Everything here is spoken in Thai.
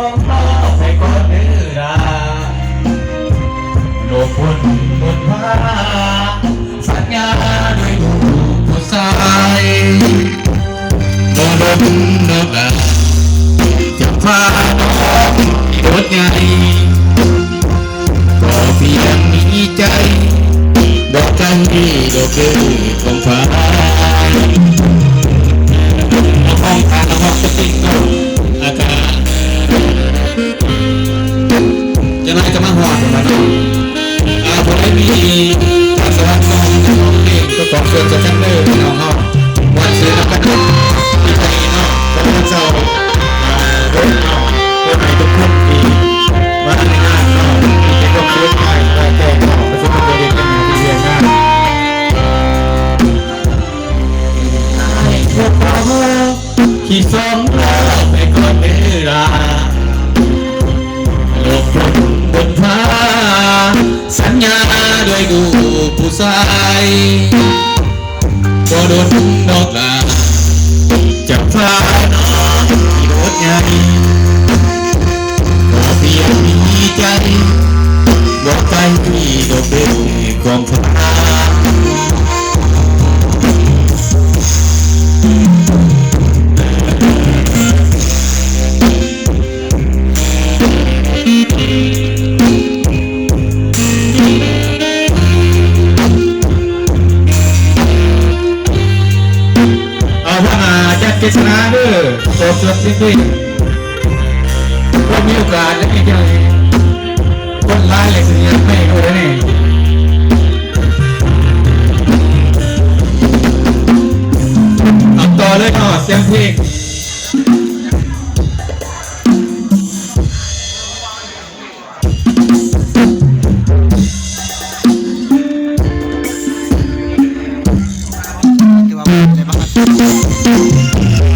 องรอบให้ก่อนเนื้อราโลกวนบนฟ้าสัญญาด้วยลูกผู้ชายโดนโดนลาจะพาน้องที่รถใหญ่ก็เพียงมีใจบอกกันดีดอกเบี้ยของฟ้าห้องทางห้องสติ๊กเกอร์อากาศจะไล่จะมาหอดมาเนาะผมได้มีทัศนคติของเองก็ต้องเชิญจะจังเลยพี่น้องเขาวันซื้อแล้วกันที่ไปเนาะตอนเช้าเรื่องเนาะเรื่องไหนทุกคนดีวันในงานเนาะมีแต่ต้องซื้อไปแก้เนาะประสบการณ์เด็กกันที่เรียนงานพวกเราขี่สองล้อไปก่อนเวลาโลกบนฟ้าสัญญาด้วยดูผู้ชายก็โดนนอกลาจะพาน้องที่รถใหญ่ก็เพียงมีใจบอกไปที่ดอกเบี้ยของฟ้าเจษนาเด้อโตสดจริงๆก็มีโอกาสแล้วนี่จังคนร้ายเลยสิยังไม่รู้เลยนี่เอาต่อเลยเนาะเสียงเพลงถือว่าเป็นอะไรบ้างครับ